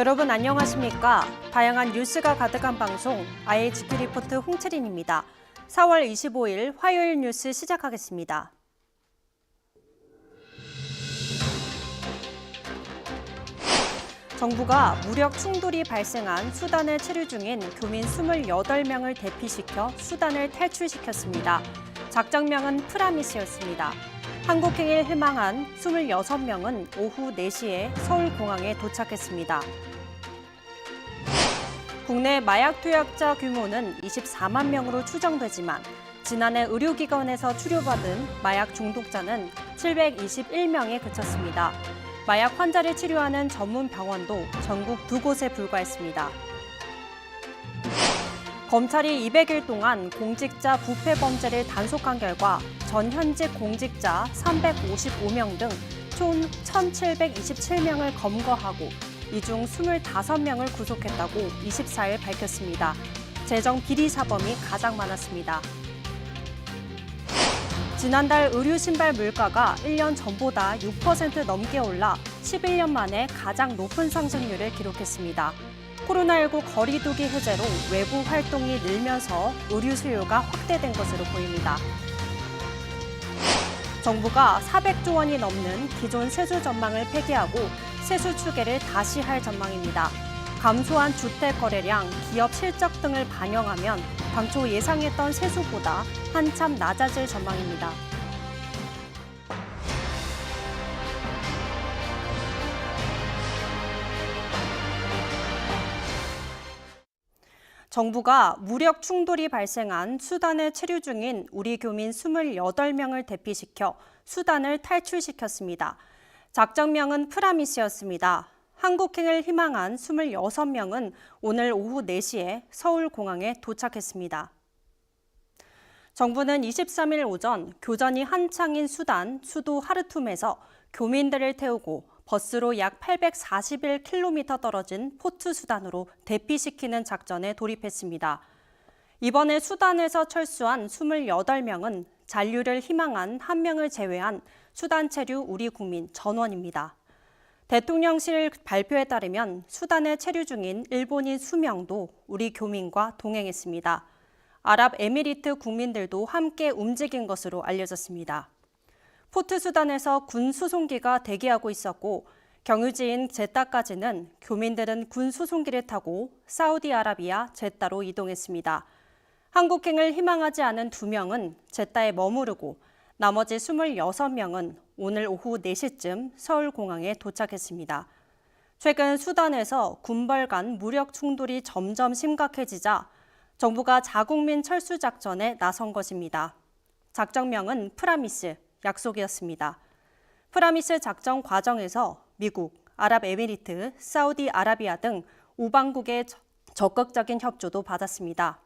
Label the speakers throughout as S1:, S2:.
S1: 여러분 안녕하십니까? 다양한 뉴스가 가득한 방송 IHK 리포트 홍채린입니다. 4월 25일 화요일 뉴스 시작하겠습니다. 정부가 무력 충돌이 발생한 수단을 체류 중인 교민 28명을 대피시켜 수단을 탈출시켰습니다. 작전명은 프라미스였습니다. 한국행을 희망한 26명은 오후 4시에 서울공항에 도착했습니다. 국내 마약 투약자 규모는 24만 명으로 추정되지만 지난해 의료기관에서 치료받은 마약 중독자는 721명에 그쳤습니다. 마약 환자를 치료하는 전문 병원도 전국 2곳에 불과했습니다. 검찰이 200일 동안 공직자 부패 범죄를 단속한 결과 전 현직 공직자 355명 등 총 1,727명을 검거하고 이 중 25명을 구속했다고 24일 밝혔습니다. 재정 비리 사범이 가장 많았습니다. 지난달 의류 신발 물가가 1년 전보다 6% 넘게 올라 11년 만에 가장 높은 상승률을 기록했습니다. 코로나19 거리두기 해제로 외부 활동이 늘면서 의류 수요가 확대된 것으로 보입니다. 정부가 400조 원이 넘는 기존 세수 전망을 폐기하고 세수 추계를 다시 할 전망입니다. 감소한 주택 거래량, 기업 실적 등을 반영하면 당초 예상했던 세수보다 한참 낮아질 전망입니다. 정부가 무력 충돌이 발생한 수단을 체류 중인 우리 교민 28명을 대피시켜 수단을 탈출시켰습니다. 작전명은 프라미스였습니다. 한국행을 희망한 26명은 오늘 오후 4시에 서울공항에 도착했습니다. 정부는 23일 오전 교전이 한창인 수단 수도 하르툼에서 교민들을 태우고 버스로 약 841km 떨어진 포트 수단으로 대피시키는 작전에 돌입했습니다. 이번에 수단에서 철수한 28명은 잔류를 희망한 1명을 제외한 수단 체류 우리 국민 전원입니다. 대통령실 발표에 따르면 수단에 체류 중인 일본인 수명도 우리 교민과 동행했습니다. 아랍에미리트 국민들도 함께 움직인 것으로 알려졌습니다. 포트 수단에서 군 수송기가 대기하고 있었고 경유지인 제따까지는 교민들은 군 수송기를 타고 사우디아라비아 제따로 이동했습니다. 한국행을 희망하지 않은 2명은 제따에 머무르고 나머지 26명은 오늘 오후 4시쯤 서울공항에 도착했습니다. 최근 수단에서 군벌 간 무력 충돌이 점점 심각해지자 정부가 자국민 철수 작전에 나선 것입니다. 작전명은 프라미스, 약속이었습니다. 프라미스 작전 과정에서 미국, 아랍에미리트, 사우디아라비아 등 우방국의 적극적인 협조도 받았습니다.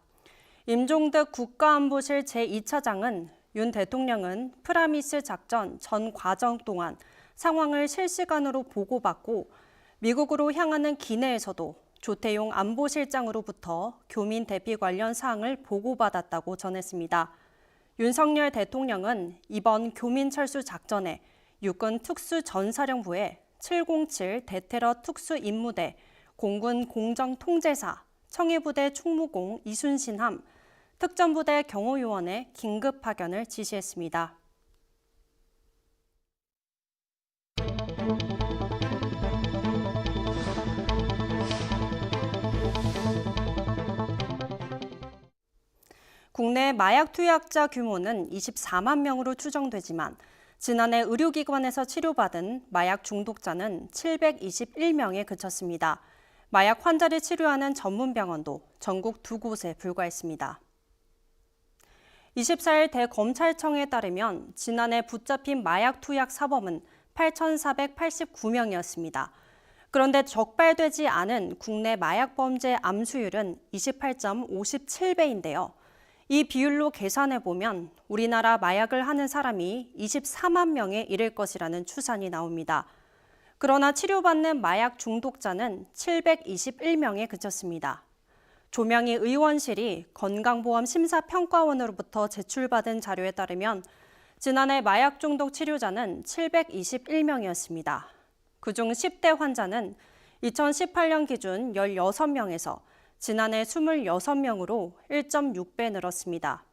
S1: 임종득 국가안보실 제2차장은 윤 대통령은 프라미스 작전 전 과정 동안 상황을 실시간으로 보고받고 미국으로 향하는 기내에서도 조태용 안보실장으로부터 교민 대피 관련 사항을 보고받았다고 전했습니다. 윤석열 대통령은 이번 교민 철수 작전에 육군 특수전사령부의 707 대테러 특수임무대, 공군 공정통제사, 청해부대 충무공 이순신함, 특전부대 경호요원의 긴급 파견을 지시했습니다. 국내 마약 투약자 규모는 24만 명으로 추정되지만 지난해 의료기관에서 치료받은 마약 중독자는 721명에 그쳤습니다. 마약 환자를 치료하는 전문 병원도 전국 2곳에 불과했습니다. 24일 대검찰청에 따르면 지난해 붙잡힌 마약 투약 사범은 8,489명이었습니다. 그런데 적발되지 않은 국내 마약 범죄 암수율은 28.57배인데요. 이 비율로 계산해보면 우리나라 마약을 하는 사람이 24만 명에 이를 것이라는 추산이 나옵니다. 그러나 치료받는 마약 중독자는 721명에 그쳤습니다. 조명희 의원실이 건강보험심사평가원으로부터 제출받은 자료에 따르면 지난해 마약 중독 치료자는 721명이었습니다. 그중 10대 환자는 2018년 기준 16명에서 지난해 26명으로 1.6배 늘었습니다.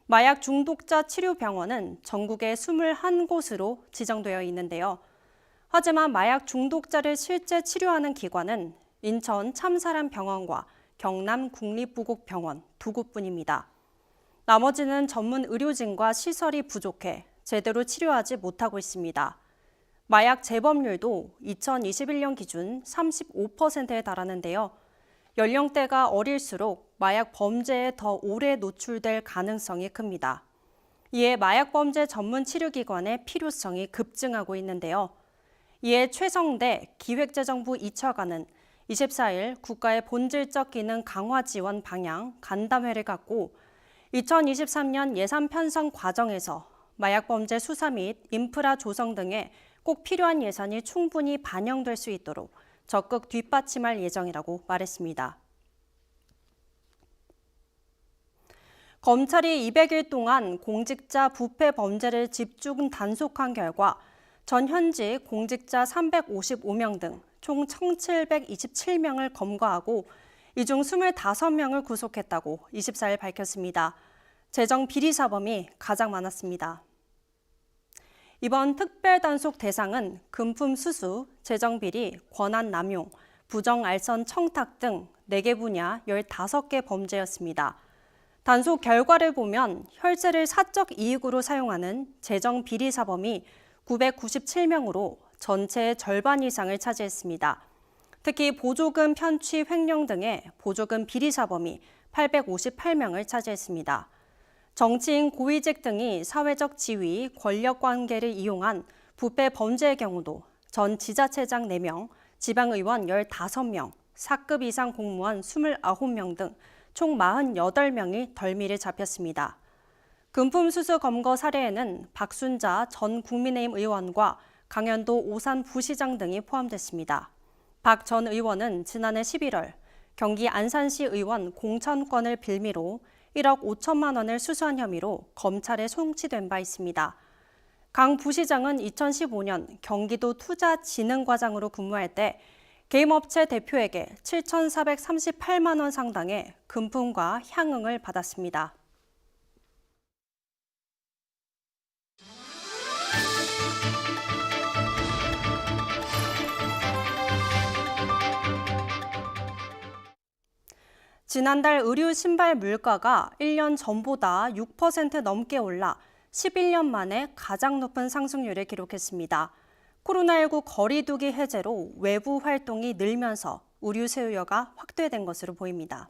S1: 마약 중독자 치료병원은 전국에 21곳으로 지정되어 있는데요. 하지만 마약 중독자를 실제 치료하는 기관은 인천 참사람병원과 경남 국립부곡병원 2곳뿐입니다. 나머지는 전문 의료진과 시설이 부족해 제대로 치료하지 못하고 있습니다. 마약 재범률도 2021년 기준 35%에 달하는데요. 연령대가 어릴수록 마약 범죄에 더 오래 노출될 가능성이 큽니다. 이에 마약 범죄 전문 치료기관의 필요성이 급증하고 있는데요. 이에 최성대 기획재정부 2차관은 24일 국가의 본질적 기능 강화 지원 방향 간담회를 갖고 2023년 예산 편성 과정에서 마약 범죄 수사 및 인프라 조성 등에 꼭 필요한 예산이 충분히 반영될 수 있도록 적극 뒷받침할 예정이라고 말했습니다. 검찰이 200일 동안 공직자 부패 범죄를 집중 단속한 결과 전 현직 공직자 355명 등 총 1,727명을 검거하고 이 중 25명을 구속했다고 24일 밝혔습니다. 재정 비리 사범이 가장 많았습니다. 이번 특별 단속 대상은 금품 수수, 재정 비리, 권한 남용, 부정 알선 청탁 등 4개 분야 15개 범죄였습니다. 단속 결과를 보면 혈세를 사적 이익으로 사용하는 재정 비리 사범이 997명으로 전체의 절반 이상을 차지했습니다. 특히 보조금 편취 횡령 등의 보조금 비리 사범이 858명을 차지했습니다. 정치인 고위직 등이 사회적 지위, 권력 관계를 이용한 부패 범죄의 경우도 전 지자체장 4명, 지방의원 15명, 4급 이상 공무원 29명 등 총 48명이 덜미를 잡혔습니다. 금품 수수 검거 사례에는 박순자 전 국민의힘 의원과 강현도 오산 부시장 등이 포함됐습니다. 박 전 의원은 지난해 11월 경기 안산시 의원 공천권을 빌미로 1억 5천만 원을 수수한 혐의로 검찰에 송치된 바 있습니다. 강 부시장은 2015년 경기도 투자진흥과장으로 근무할 때 게임업체 대표에게 7,438만 원 상당의 금품과 향응을 받았습니다. 지난달 의류 신발 물가가 1년 전보다 6% 넘게 올라 11년 만에 가장 높은 상승률을 기록했습니다. 코로나19 거리두기 해제로 외부 활동이 늘면서 의류 수요가 확대된 것으로 보입니다.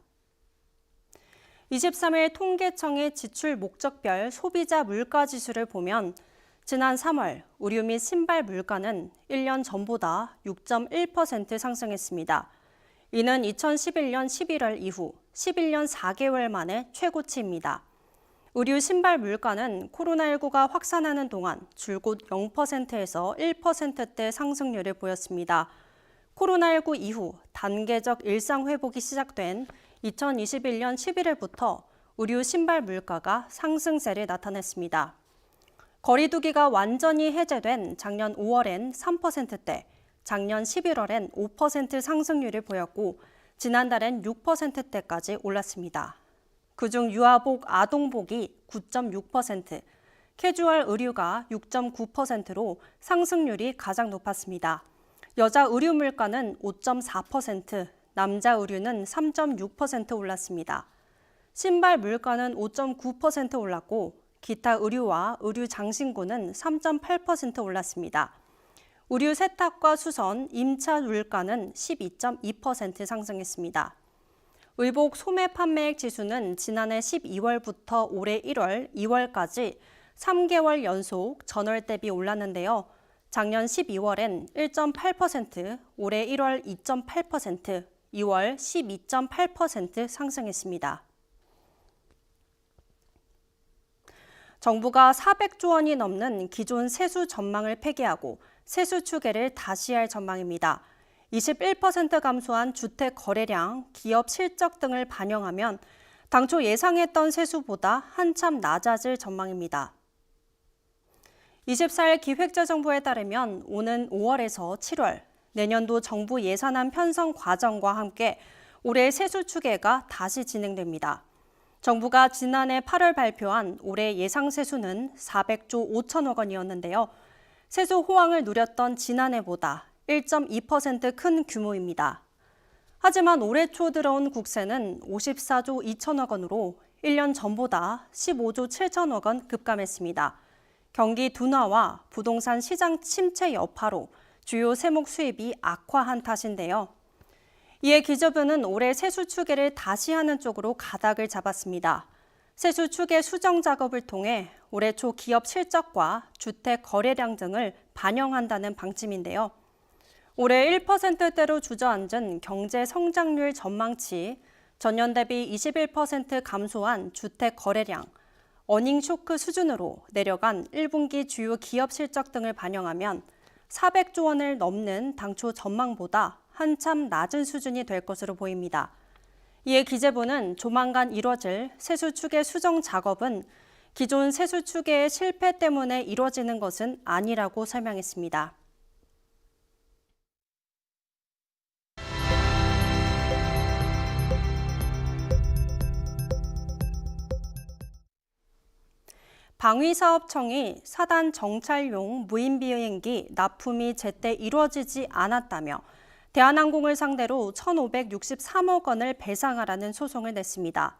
S1: 23일 통계청의 지출 목적별 소비자 물가 지수를 보면 지난 3월 의류 및 신발 물가는 1년 전보다 6.1% 상승했습니다. 이는 2011년 11월 이후 11년 4개월 만에 최고치입니다. 의류 신발 물가는 코로나19가 확산하는 동안 줄곧 0%에서 1%대 상승률을 보였습니다. 코로나19 이후 단계적 일상 회복이 시작된 2021년 11월부터 의류 신발 물가가 상승세를 나타냈습니다. 거리두기가 완전히 해제된 작년 5월엔 3%대, 작년 11월엔 5% 상승률을 보였고 지난달엔 6%대까지 올랐습니다. 그중 유아복, 아동복이 9.6%, 캐주얼 의류가 6.9%로 상승률이 가장 높았습니다. 여자 의류 물가는 5.4%, 남자 의류는 3.6% 올랐습니다. 신발 물가는 5.9% 올랐고 기타 의류와 의류 장신구는 3.8% 올랐습니다. 의류 세탁과 수선, 임차 물가는 12.2% 상승했습니다. 의복 소매 판매액 지수는 지난해 12월부터 올해 1월, 2월까지 3개월 연속 전월 대비 올랐는데요. 작년 12월엔 1.8%, 올해 1월 2.8%, 2월 12.8% 상승했습니다. 정부가 400조 원이 넘는 기존 세수 전망을 폐기하고 세수 추계를 다시 할 전망입니다. 21% 감소한 주택 거래량, 기업 실적 등을 반영하면 당초 예상했던 세수보다 한참 낮아질 전망입니다. 24일 기획재정부에 따르면 오는 5월에서 7월 내년도 정부 예산안 편성 과정과 함께 올해 세수 추계가 다시 진행됩니다. 정부가 지난해 8월 발표한 올해 예상 세수는 400조 5천억 원이었는데요. 세수 호황을 누렸던 지난해보다 1.2% 큰 규모입니다. 하지만 올해 초 들어온 국세는 54조 2천억 원으로 1년 전보다 15조 7천억 원 급감했습니다. 경기 둔화와 부동산 시장 침체 여파로 주요 세목 수입이 악화한 탓인데요. 이에 기재부는 올해 세수 추계를 다시 하는 쪽으로 가닥을 잡았습니다. 세수 추계 수정 작업을 통해 올해 초 기업 실적과 주택 거래량 등을 반영한다는 방침인데요. 올해 1%대로 주저앉은 경제 성장률 전망치, 전년 대비 21% 감소한 주택 거래량, 어닝 쇼크 수준으로 내려간 1분기 주요 기업 실적 등을 반영하면 400조 원을 넘는 당초 전망보다 한참 낮은 수준이 될 것으로 보입니다. 이에 기재부는 조만간 이뤄질 세수 추계 수정 작업은 기존 세수 추계의 실패 때문에 이뤄지는 것은 아니라고 설명했습니다. 방위사업청이 사단 정찰용 무인 비행기 납품이 제때 이루어지지 않았다며 대한항공을 상대로 1,563억 원을 배상하라는 소송을 냈습니다.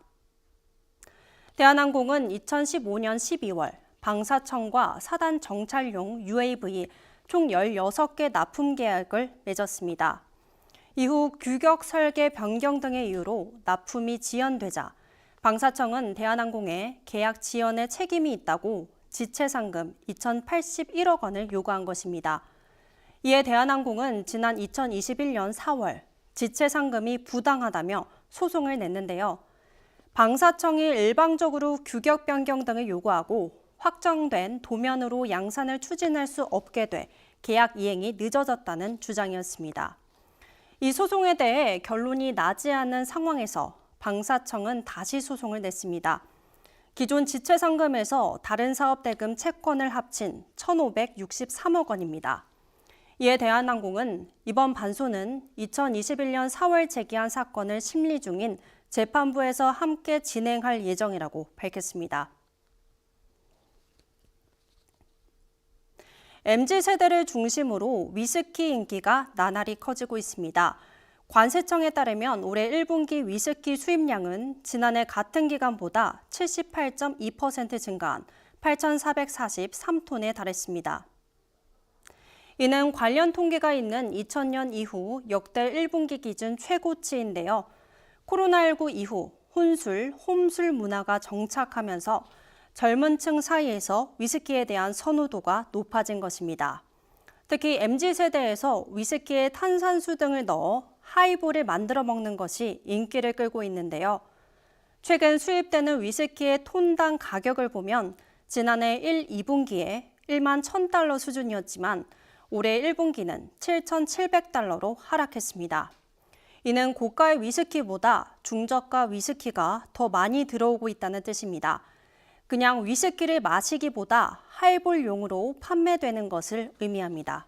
S1: 대한항공은 2015년 12월 방사청과 사단 정찰용 UAV 총 16개 납품 계약을 맺었습니다. 이후 규격 설계 변경 등의 이유로 납품이 지연되자 방사청은 대한항공에 계약 지연에 책임이 있다고 지체상금 2,081억 원을 요구한 것입니다. 이에 대한항공은 지난 2021년 4월 지체상금이 부당하다며 소송을 냈는데요. 방사청이 일방적으로 규격 변경 등을 요구하고 확정된 도면으로 양산을 추진할 수 없게 돼 계약 이행이 늦어졌다는 주장이었습니다. 이 소송에 대해 결론이 나지 않은 상황에서 방사청은 다시 소송을 냈습니다. 기존 지체상금에서 다른 사업 대금 채권을 합친 1,563억 원입니다. 이에 대한항공은 이번 반소는 2021년 4월 제기한 사건을 심리 중인 재판부에서 함께 진행할 예정이라고 밝혔습니다. MZ세대를 중심으로 위스키 인기가 나날이 커지고 있습니다. 관세청에 따르면 올해 1분기 위스키 수입량은 지난해 같은 기간보다 78.2% 증가한 8,443톤에 달했습니다. 이는 관련 통계가 있는 2000년 이후 역대 1분기 기준 최고치인데요. 코로나19 이후 혼술, 홈술 문화가 정착하면서 젊은 층 사이에서 위스키에 대한 선호도가 높아진 것입니다. 특히 MZ세대에서 위스키에 탄산수 등을 넣어 하이볼을 만들어 먹는 것이 인기를 끌고 있는데요. 최근 수입되는 위스키의 톤당 가격을 보면 지난해 1, 2분기에 1만 1,000달러 수준이었지만 올해 1분기는 7,700달러로 하락했습니다. 이는 고가의 위스키보다 중저가 위스키가 더 많이 들어오고 있다는 뜻입니다. 그냥 위스키를 마시기보다 하이볼용으로 판매되는 것을 의미합니다.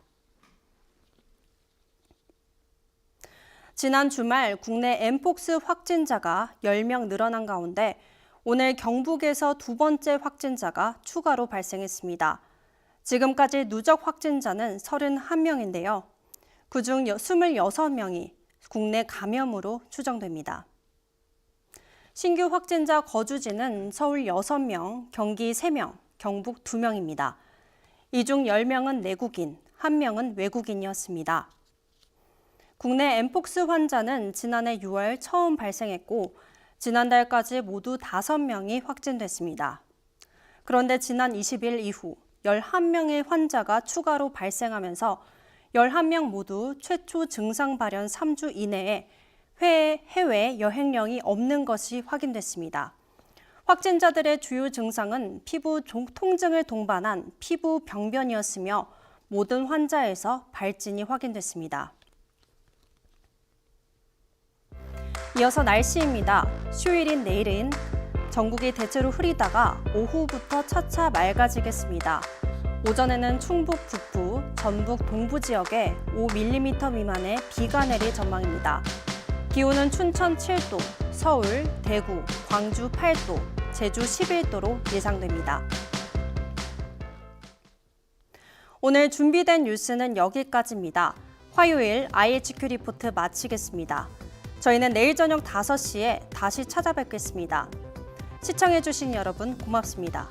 S1: 지난 주말 국내 엠폭스 확진자가 10명 늘어난 가운데 오늘 경북에서 두 번째 확진자가 추가로 발생했습니다. 지금까지 누적 확진자는 31명인데요. 그중 26명이 국내 감염으로 추정됩니다. 신규 확진자 거주지는 서울 6명, 경기 3명, 경북 2명입니다. 이 중 10명은 내국인, 1명은 외국인이었습니다. 국내 엠폭스 환자는 지난해 6월 처음 발생했고 지난달까지 모두 5명이 확진됐습니다. 그런데 지난 20일 이후 11명의 환자가 추가로 발생하면서 11명 모두 최초 증상 발현 3주 이내에 해외 여행령이 없는 것이 확인됐습니다. 확진자들의 주요 증상은 피부 통증을 동반한 피부 병변이었으며 모든 환자에서 발진이 확인됐습니다. 이어서 날씨입니다. 휴일인 내일은 전국이 대체로 흐리다가 오후부터 차차 맑아지겠습니다. 오전에는 충북 북부, 전북 동부 지역에 5mm 미만의 비가 내릴 전망입니다. 기온은 춘천 7도, 서울, 대구, 광주 8도, 제주 11도로 예상됩니다. 오늘 준비된 뉴스는 여기까지입니다. 화요일 IHQ 리포트 마치겠습니다. 저희는 내일 저녁 5시에 다시 찾아뵙겠습니다. 시청해주신 여러분 고맙습니다.